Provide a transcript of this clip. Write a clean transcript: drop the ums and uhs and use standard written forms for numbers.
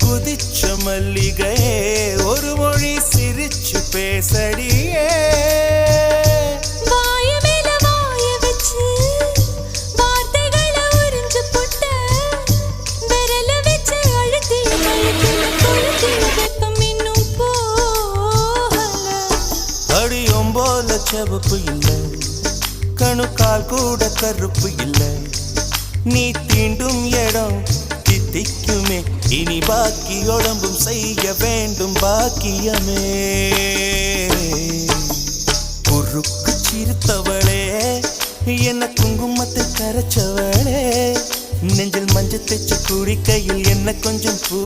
குதிச்ச மல்லிகையே ஒரு மொழி சிரிச்சு பேசடியே அடியும் போல செவப்பு இல்லை கணுக்கால் கூட கருப்பு இல்லை நீ தீண்டும் இடம் தித்திக்குமே இனி பாக்கி உடம்பும் செய்ய வேண்டும் பாக்கியமே குறுக்கு சிரித்தவளே என்ன குங்குமத்தை கரைச்சவளே நெஞ்சில் மஞ்சள் தைச்சு குடிக்கையில் என்ன கொஞ்சம்